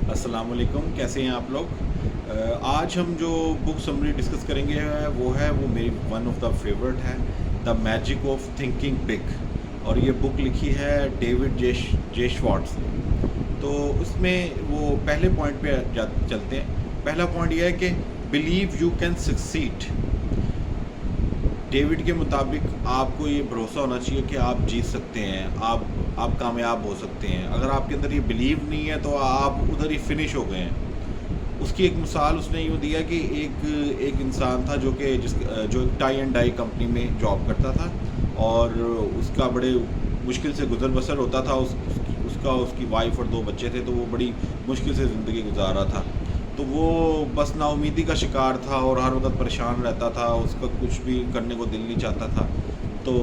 السلام علیکم، کیسے ہیں آپ لوگ؟ آج ہم جو بک سمری ڈسکس کریں گے وہ میری ون آف دا فیورٹ ہے، the magic of thinking big, اور یہ بک لکھی ہے ڈیوڈ جے شوارٹز نے۔ تو اس میں وہ پہلے پوائنٹ پہ چلتے ہیں۔ پہلا پوائنٹ یہ ہے کہ believe you can succeed. David کے مطابق آپ کو یہ بھروسہ ہونا چاہیے کہ آپ جیت سکتے ہیں، آپ کامیاب ہو سکتے ہیں۔ اگر آپ کے اندر یہ بلیو نہیں ہے تو آپ ادھر ہی فنش ہو گئے ہیں۔ اس کی ایک مثال اس نے یوں دیا کہ ایک انسان تھا جو ٹائی اینڈ ڈائی کمپنی میں جاب کرتا تھا، اور اس کا بڑے مشکل سے گزر بسر ہوتا تھا۔ اس کی وائف اور 2 بچے تھے، تو وہ بڑی مشکل سے زندگی گزار رہا تھا۔ تو وہ بس نا امیدی کا شکار تھا اور ہر وقت پریشان رہتا تھا، اس کا کچھ بھی کرنے کو دل نہیں چاہتا تھا۔ تو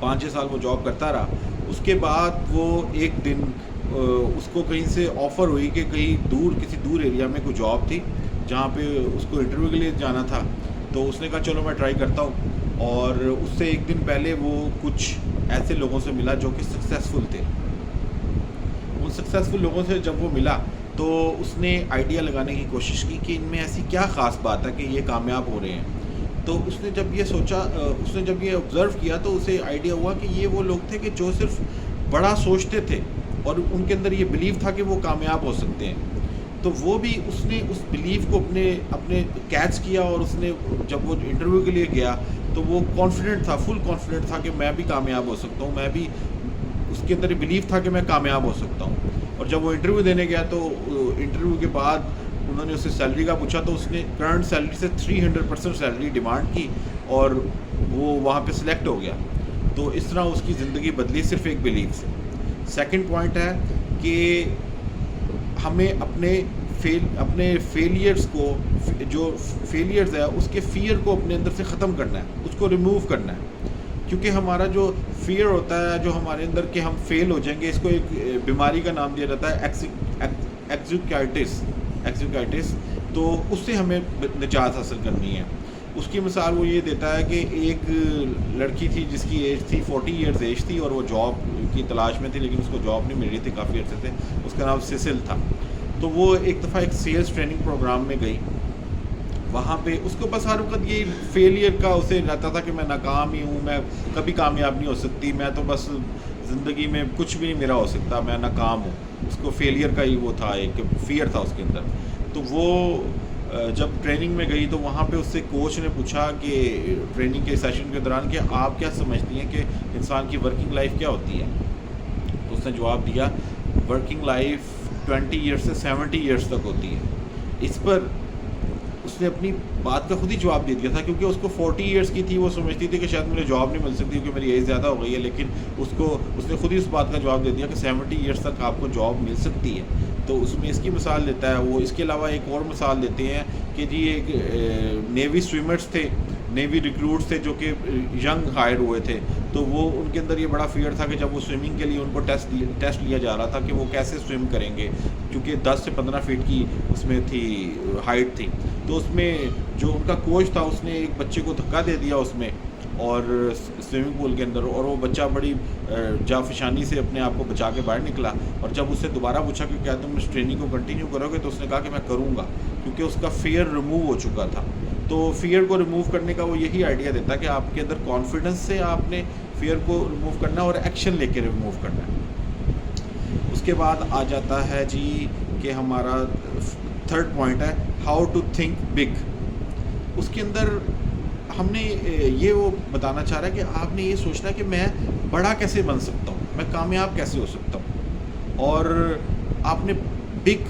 5-6 سال وہ جاب کرتا رہا۔ اس کے بعد وہ ایک دن اس کو کہیں سے آفر ہوئی کہ کسی دور ایریا میں کوئی جاب تھی جہاں پہ اس کو انٹرویو کے لیے جانا تھا۔ تو اس نے کہا چلو میں ٹرائی کرتا ہوں، اور اس سے ایک دن پہلے وہ کچھ ایسے لوگوں سے ملا جو کہ سکسیزفل تھے۔ ان سکسیزفل لوگوں سے جب وہ ملا تو اس نے آئیڈیا لگانے کی کوشش کی کہ ان میں ایسی کیا خاص بات ہے کہ یہ کامیاب ہو رہے ہیں۔ تو اس نے جب یہ سوچا، اس نے جب یہ آبزرو کیا تو اسے آئیڈیا ہوا کہ یہ وہ لوگ تھے کہ جو صرف بڑا سوچتے تھے اور ان کے اندر یہ بلیو تھا کہ وہ کامیاب ہو سکتے ہیں۔ تو وہ بھی اس نے اس بلیو کو اپنے کیچ کیا، اور اس نے جب وہ انٹرویو کے لیے گیا تو وہ کانفیڈنٹ تھا، فل کانفیڈنٹ تھا کہ میں بھی کامیاب ہو سکتا ہوں، میں بھی، اس کے اندر بلیو تھا کہ میں کامیاب ہو سکتا ہوں۔ اور جب وہ انٹرویو دینے گیا تو انٹرویو کے بعد انہوں نے اس سے سیلری کا پوچھا، تو اس نے کرنٹ سیلری سے 300% سیلری ڈیمانڈ کی، اور وہ وہاں پہ سلیکٹ ہو گیا۔ تو اس طرح اس کی زندگی بدلی صرف ایک بلیو سے۔ سیکنڈ پوائنٹ ہے کہ ہمیں اپنے فیلیئرز کو، جو فیلیئرز ہے اس کے فیئر کو اپنے اندر سے ختم کرنا ہے، اس کو ریموو کرنا ہے۔ کیونکہ ہمارا جو فیئر ہوتا ہے، جو ہمارے اندر کہ ہم فیل ہو جائیں گے، اس کو ایک بیماری کا نام دیا جاتا ہے ایکزیکائٹس۔ تو اس سے ہمیں نجات حاصل کرنی ہے۔ اس کی مثال وہ یہ دیتا ہے کہ ایک لڑکی تھی جس کی ایج تھی 40 ایئرز ایج تھی، اور وہ جاب کی تلاش میں تھی، لیکن اس کو جاب نہیں مل رہی تھی کافی عرصے سے۔ اس کا نام سیسل تھا۔ تو وہ ایک دفعہ ایک سیلز ٹریننگ پروگرام میں گئی۔ وہاں پہ اس کو بس ہر وقت یہ فیلئر کا اسے رہتا تھا کہ میں ناکام ہی ہوں، میں کبھی کامیاب نہیں ہو سکتی، میں تو بس زندگی میں کچھ بھی نہیں میرا ہو سکتا، میں ناکام ہوں۔ اس کو فیلئر کا ہی وہ تھا، ایک فیئر تھا اس کے اندر۔ تو وہ جب ٹریننگ میں گئی تو وہاں پہ اس سے کوچ نے پوچھا کہ ٹریننگ کے سیشن کے دوران کہ آپ کیا سمجھتی ہیں کہ انسان کی ورکنگ لائف کیا ہوتی ہے؟ تو اس نے جواب دیا ورکنگ لائف 20 ایئرس سے 70 ایئرس تک ہوتی ہے۔ اس پر اس نے اپنی بات کا خود ہی جواب دے دیا تھا، کیونکہ اس کو 40 ایئرس کی تھی، وہ سمجھتی تھی کہ شاید مجھے جاب نہیں مل سکتی کیونکہ میری ایج زیادہ ہو گئی ہے، لیکن اس نے خود ہی اس بات کا جواب دے دیا کہ 70 ایئرس تک آپ کو جاب مل سکتی ہے۔ تو اس میں اس کی مثال دیتا ہے وہ۔ اس کے علاوہ ایک اور مثال دیتے ہیں کہ جی ایک نیوی سوئمرز تھے، نیوی ریکروٹس تھے جو کہ ینگ ہائر ہوئے تھے۔ تو وہ ان کے اندر یہ بڑا فیئر تھا کہ جب وہ سوئمنگ کے لیے ان کو ٹیسٹ لیا جا رہا تھا کہ وہ کیسے سوئم کریں گے، کیونکہ 10 سے 15 فیٹ کی اس میں تھی ہائٹ تھی۔ تو اس میں جو ان کا کوچ تھا اس نے ایک بچے کو دھکا دے دیا اس میں، اور سوئمنگ پول کے اندر، اور وہ بچہ بڑی جافشانی سے اپنے آپ کو بچا کے باہر نکلا۔ اور جب اس سے دوبارہ پوچھا کہ کیا تم اس ٹریننگ کو کنٹینیو کرو گے، تو اس نے کہا کہ میں کروں گا، کیونکہ اس کا فیئر ریموو ہو چکا تھا۔ تو فیئر کو ریموو کرنے کا وہ یہی آئیڈیا دیتا ہے کہ آپ کے اندر کانفیڈنس سے آپ نے فیئر کو ریموو کرنا اور ایکشن لے کے ریموو کرنا ہے۔ اس کے بعد آ جاتا ہے جی کہ ہمارا تھرڈ پوائنٹ ہے ہاؤ ٹو تھنک بگ۔ اس کے اندر ہم نے یہ وہ بتانا چاہ رہا ہے کہ آپ نے یہ سوچنا ہے کہ میں بڑا کیسے بن سکتا ہوں، میں کامیاب کیسے ہو سکتا ہوں، اور آپ نے بگ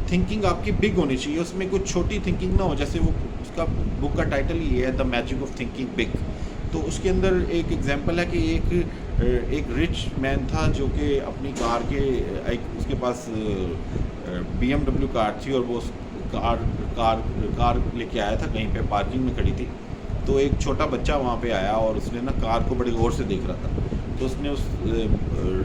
تھنکنگ آپ کی بگ ہونی چاہیے، اس میں کوئی چھوٹی تھنکنگ نہ ہو۔ جیسے وہ اس کا بک کا ٹائٹل یہ ہے the magic of thinking big. تو اس کے اندر ایک ایگزامپل ہے کہ ایک رچ مین تھا جو کہ اپنی کار کے اس کے پاس BMW کار تھی، اور وہ کار لے کے آیا تھا، کہیں پہ پارکنگ میں کھڑی تھی۔ تو ایک چھوٹا بچہ وہاں پہ آیا اور اس نے نا کار کو بڑی غور سے دیکھ رہا تھا۔ تو اس نے اس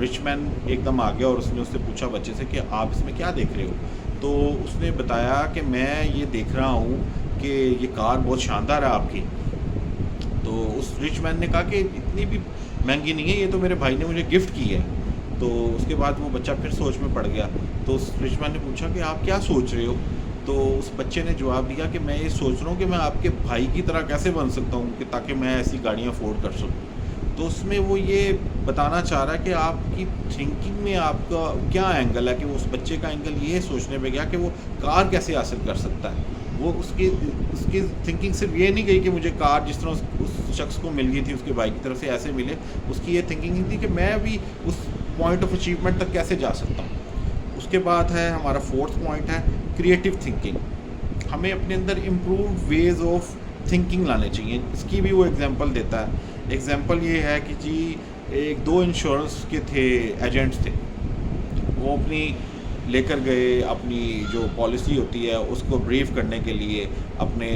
رچ مین ایک دم آ گیا اور اس نے اس سے پوچھا بچے سے کہ آپ اس میں کیا دیکھ رہے ہو؟ تو اس نے بتایا کہ میں یہ دیکھ رہا ہوں کہ یہ کار بہت شاندار ہے آپ کی۔ تو اس رچ مین نے کہا کہ اتنی بھی مہنگی نہیں ہے، یہ تو میرے بھائی نے مجھے گفٹ کی ہے۔ تو اس کے بعد وہ بچہ پھر سوچ میں پڑ گیا. تو اس رچ مین نے پوچھا کہ آپ کیا سوچ رہے ہو؟ تو اس بچے نے جواب دیا کہ میں یہ سوچ رہا ہوں کہ میں آپ کے بھائی کی طرح کیسے بن سکتا ہوں کہ تاکہ میں ایسی گاڑیاں افورڈ کر سکوں. تو اس میں وہ یہ بتانا چاہ رہا ہے کہ آپ کی تھنکنگ میں آپ کا کیا اینگل ہے، کہ وہ اس بچے کا اینگل یہ سوچنے پہ گیا کہ وہ کار کیسے حاصل کر سکتا ہے. وہ اس کی تھنکنگ صرف یہ نہیں گئی کہ مجھے کار جس طرح اس شخص کو مل گئی تھی اس کے بھائی کی طرف سے ایسے ملے. اس کی یہ تھنکنگ تھی کہ میں بھی اس پوائنٹ آف اچیومنٹ تک کیسے جا سکتا ہوں. اس کے بعد ہے ہمارا 4تھ پوائنٹ ہے کریٹیو تھنکنگ. ہمیں اپنے اندر امپرووڈ ویز آف تھنکنگ لانے چاہیے. اس کی بھی وہ ایگزامپل دیتا ہے. ایگزامپل یہ ہے کہ جی ایک 2 انشورنس کے تھے ایجنٹس تھے، وہ اپنی لے کر گئے اپنی جو پالیسی ہوتی ہے اس کو بریف کرنے کے لیے اپنے